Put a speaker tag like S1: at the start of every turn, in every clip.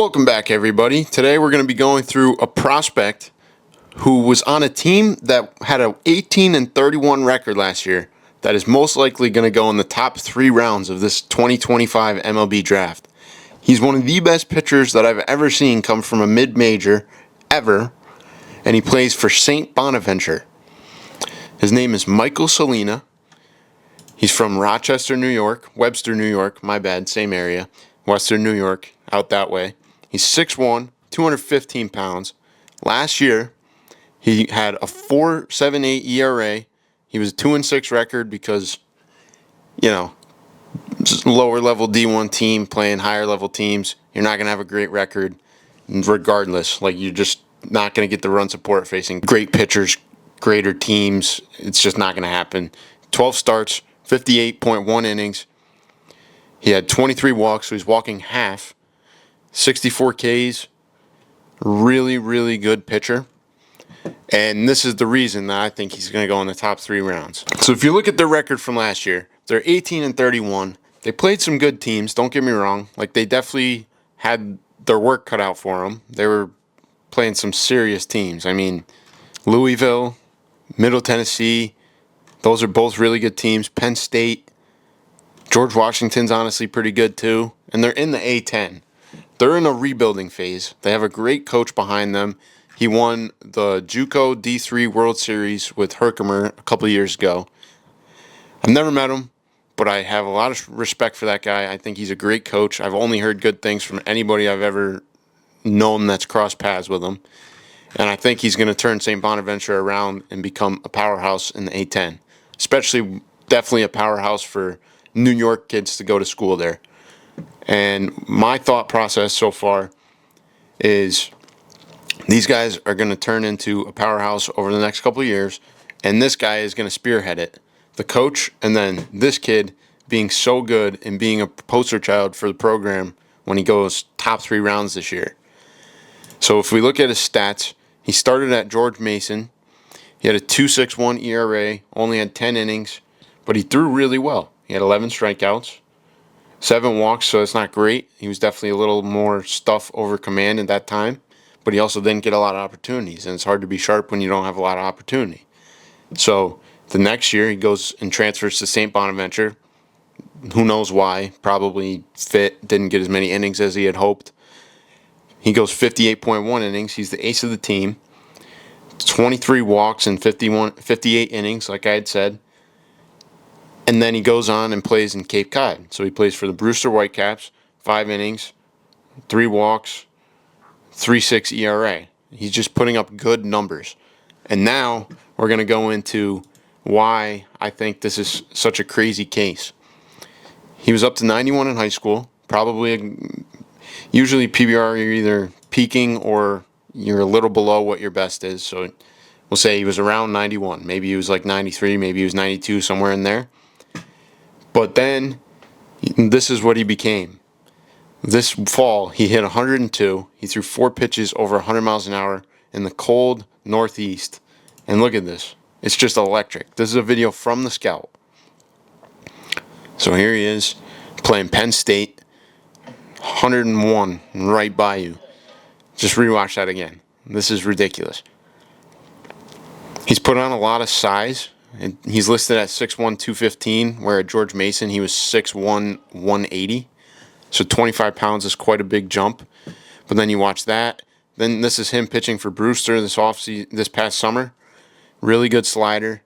S1: Welcome back, everybody. Today we're going to be going through a prospect who was on a team that had an 18-31 record last year that is most likely going to go in the top 3 rounds of this 2025 MLB Draft. He's one of the best pitchers that I've ever seen come from a mid-major ever, and he plays for St. Bonaventure. His name is Michael Salina. He's from Rochester, New York, Webster, New York, my bad, same area, Western New York, out that way. He's 6'1", 215 pounds. Last year, he had a 4.78 ERA. He was a 2-6 record because, lower level D1 team playing higher level teams, you're not going to have a great record regardless. You're just not going to get the run support facing great pitchers, greater teams. It's just not going to happen. 12 starts, 58.1 innings. He had 23 walks, so he's walking half. 64 Ks, really, really good pitcher. And this is the reason that I think he's going to go in the top 3 rounds. So if you look at their record from last year, they're 18-31. They played some good teams, don't get me wrong. They definitely had their work cut out for them. They were playing some serious teams. Louisville, Middle Tennessee, those are both really good teams. Penn State, George Washington's honestly pretty good too. And they're in the A10. They're in a rebuilding phase. They have a great coach behind them. He won the JUCO D3 World Series with Herkimer a couple of years ago. I've never met him, but I have a lot of respect for that guy. I think he's a great coach. I've only heard good things from anybody I've ever known that's crossed paths with him. And I think he's going to turn St. Bonaventure around and become a powerhouse in the A10. Definitely a powerhouse for New York kids to go to school there. And my thought process so far is these guys are going to turn into a powerhouse over the next couple of years, and this guy is going to spearhead it. The coach, and then this kid being so good and being a poster child for the program when he goes top 3 rounds this year. So if we look at his stats, he started at George Mason. He had a 2.61 ERA, only had 10 innings, but he threw really well. He had 11 strikeouts. 7 walks, so it's not great. He was definitely a little more stuff over command at that time, but he also didn't get a lot of opportunities, and it's hard to be sharp when you don't have a lot of opportunity. So the next year, he goes and transfers to St. Bonaventure. Who knows why? Probably fit, didn't get as many innings as he had hoped. He goes 58.1 innings. He's the ace of the team. 23 walks and 58 innings, like I had said. And then he goes on and plays in Cape Cod. So he plays for the Brewster Whitecaps, 5 innings, 3 walks, 3.6 ERA. He's just putting up good numbers. And now we're going to go into why I think this is such a crazy case. He was up to 91 in high school. Usually PBR, you're either peaking or you're a little below what your best is. So we'll say he was around 91. Maybe he was 93, maybe he was 92, somewhere in there. But then, this is what he became. This fall, he hit 102. He threw 4 pitches over 100 miles an hour in the cold Northeast. And look at this. It's just electric. This is a video from the scout. So here he is, playing Penn State. 101, right by you. Just rewatch that again. This is ridiculous. He's put on a lot of size. And he's listed at 6'1", 215, where at George Mason he was 6'1", 180. So 25 pounds is quite a big jump. But then you watch that. Then this is him pitching for Brewster this past summer. Really good slider.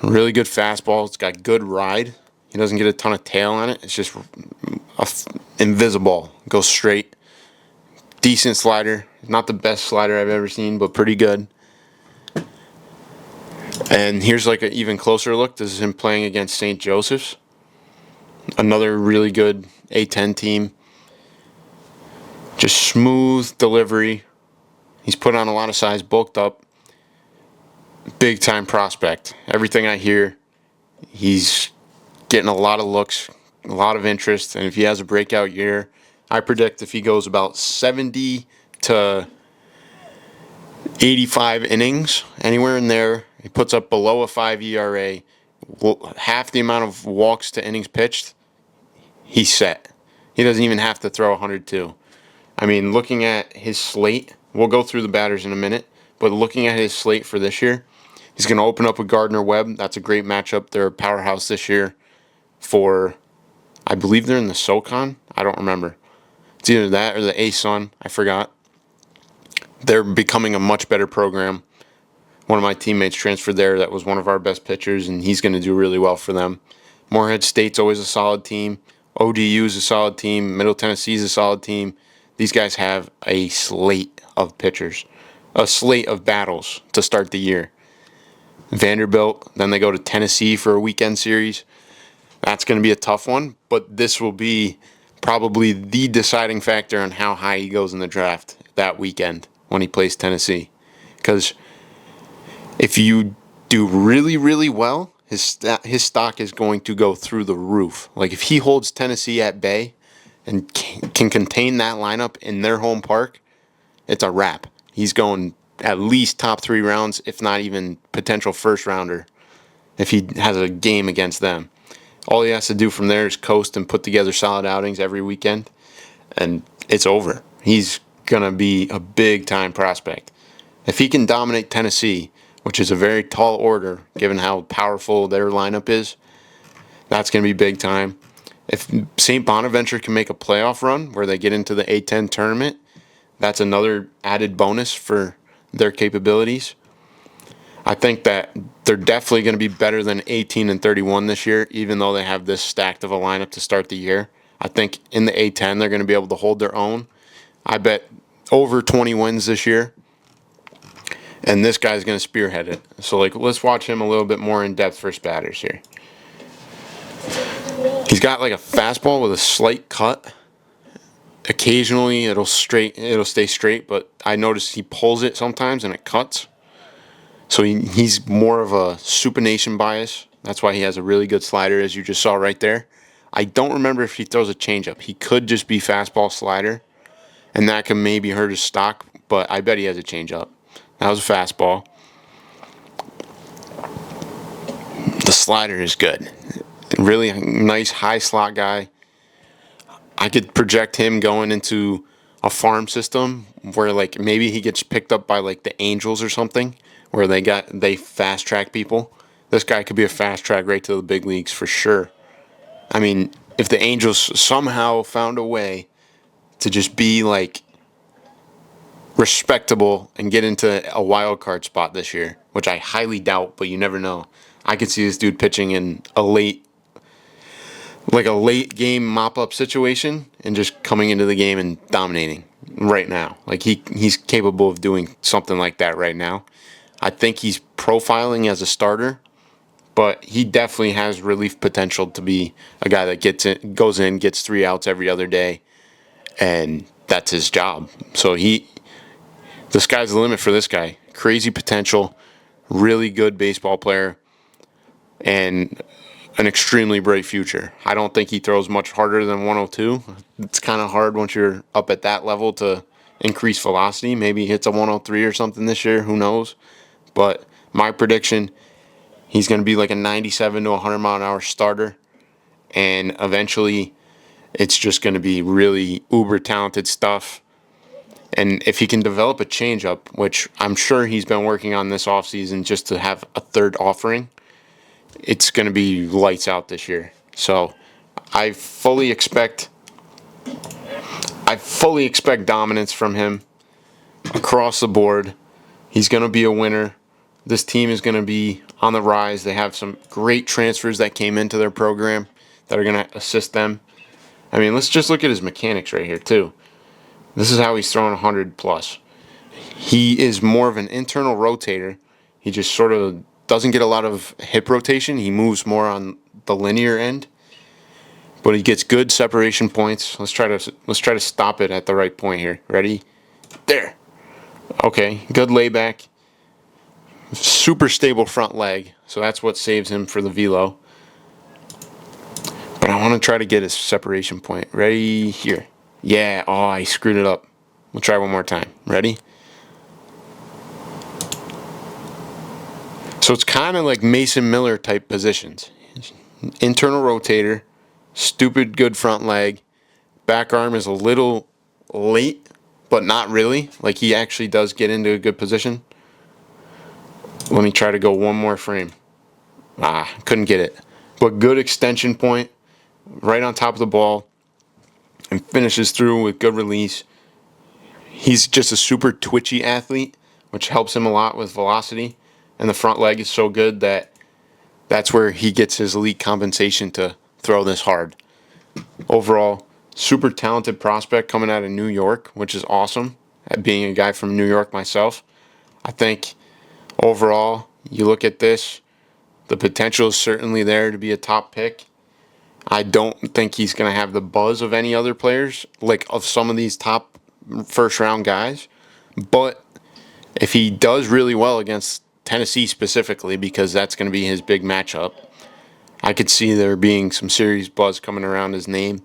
S1: Really good fastball. It's got good ride. He doesn't get a ton of tail on it. It's just invisible. Goes straight. Decent slider. Not the best slider I've ever seen, but pretty good. And here's an even closer look. This is him playing against St. Joseph's. Another really good A10 team. Just smooth delivery. He's put on a lot of size, bulked up. Big time prospect. Everything I hear, he's getting a lot of looks, a lot of interest. And if he has a breakout year, I predict if he goes about 70 to 85 innings, anywhere in there, he puts up below a 5 ERA, half the amount of walks to innings pitched, he's set. He doesn't even have to throw 102. I mean, looking at his slate, we'll go through the batters in a minute, but looking at his slate for this year, he's going to open up with Gardner-Webb. That's a great matchup. They're a powerhouse this year for, I believe they're in the SoCon. I don't remember. It's either that or the A-Sun. I forgot. They're becoming a much better program. One of my teammates transferred there that was one of our best pitchers, and he's going to do really well for them. Morehead State's always a solid team. ODU is a solid team. Middle Tennessee is a solid team. These guys have a slate of pitchers, a slate of battles to start the year. Vanderbilt, then they go to Tennessee for a weekend series. That's going to be a tough one, but this will be probably the deciding factor on how high he goes in the draft that weekend when he plays Tennessee. Because if you do really, really well, his stock is going to go through the roof. Like if he holds Tennessee at bay and can contain that lineup in their home park, it's a wrap. He's going at least top 3 rounds, if not even potential first rounder, if he has a game against them. All he has to do from there is coast and put together solid outings every weekend, and it's over. He's going to be a big-time prospect. If he can dominate Tennessee, which is a very tall order given how powerful their lineup is, that's going to be big time. If St. Bonaventure can make a playoff run where they get into the A10 tournament, that's another added bonus for their capabilities. I think that they're definitely going to be better than 18-31 this year, even though they have this stacked of a lineup to start the year. I think in the A10 they're going to be able to hold their own. I bet over 20 wins this year, and this guy's going to spearhead it. So let's watch him a little bit more in depth first batters here. He's got like a fastball with a slight cut. Occasionally it'll stay straight, but I notice he pulls it sometimes and it cuts. So he's more of a supination bias. That's why he has a really good slider, as you just saw right there. I don't remember if he throws a changeup. He could just be fastball slider, and that can maybe hurt his stock, but I bet he has a changeup. That was a fastball. The slider is good. Really nice high slot guy. I could project him going into a farm system where like maybe he gets picked up by like the Angels or something, where they fast track people. This guy could be a fast track right to the big leagues for sure. I mean, if the Angels somehow found a way to just be like respectable and get into a wild card spot this year, which I highly doubt, but you never know. I could see this dude pitching in a late game mop-up situation and just coming into the game and dominating right now. Like he's capable of doing something like that right now. I think he's profiling as a starter, but he definitely has relief potential to be a guy that goes in, gets 3 outs every other day, and that's his job. So the sky's the limit for this guy. Crazy potential, really good baseball player, and an extremely bright future. I don't think he throws much harder than 102. It's kind of hard once you're up at that level to increase velocity. Maybe he hits a 103 or something this year. Who knows? But my prediction, he's going to be like a 97 to 100 mile an hour starter. And eventually, it's just going to be really uber talented stuff. And if he can develop a changeup, which I'm sure he's been working on this offseason just to have a third offering, it's going to be lights out this year. So I fully expect dominance from him across the board. He's going to be a winner. This team is going to be on the rise. They have some great transfers that came into their program that are going to assist them. I mean, let's just look at his mechanics right here, too. This is how he's throwing 100 plus. He is more of an internal rotator. He just sort of doesn't get a lot of hip rotation. He moves more on the linear end, but he gets good separation points. Let's try to stop it at the right point here. Ready? There. Okay, good layback. Super stable front leg, so that's what saves him for the velo. But I want to try to get his separation point. Ready? Here. Yeah, oh, I screwed it up. We'll try one more time. Ready? So it's kind of like Mason Miller type positions. Internal rotator, stupid good front leg. Back arm is a little late but not really. Like, he actually does get into a good position. Let me try to go one more frame. Couldn't get it. But good extension point, right on top of the ball, and finishes through with good release. He's just a super twitchy athlete, which helps him a lot with velocity. And the front leg is so good that that's where he gets his elite compensation to throw this hard. Overall, super talented prospect coming out of New York, which is awesome. Being a guy from New York myself, I think overall, you look at this, the potential is certainly there to be a top pick. I don't think he's going to have the buzz of any other players, like of some of these top first round guys. But if he does really well against Tennessee specifically, because that's going to be his big matchup, I could see there being some serious buzz coming around his name.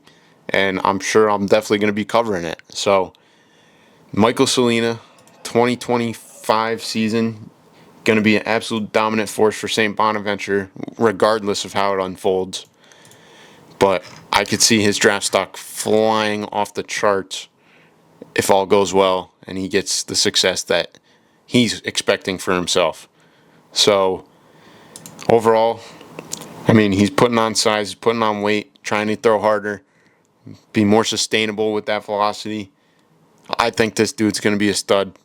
S1: And I'm sure I'm definitely going to be covering it. So, Michael Salina, 2025 season, going to be an absolute dominant force for St. Bonaventure, regardless of how it unfolds. But I could see his draft stock flying off the charts if all goes well and he gets the success that he's expecting for himself. So, overall, I mean, he's putting on size, putting on weight, trying to throw harder, be more sustainable with that velocity. I think this dude's going to be a stud.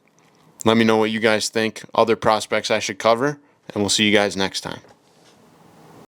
S1: Let me know what you guys think, other prospects I should cover, and we'll see you guys next time.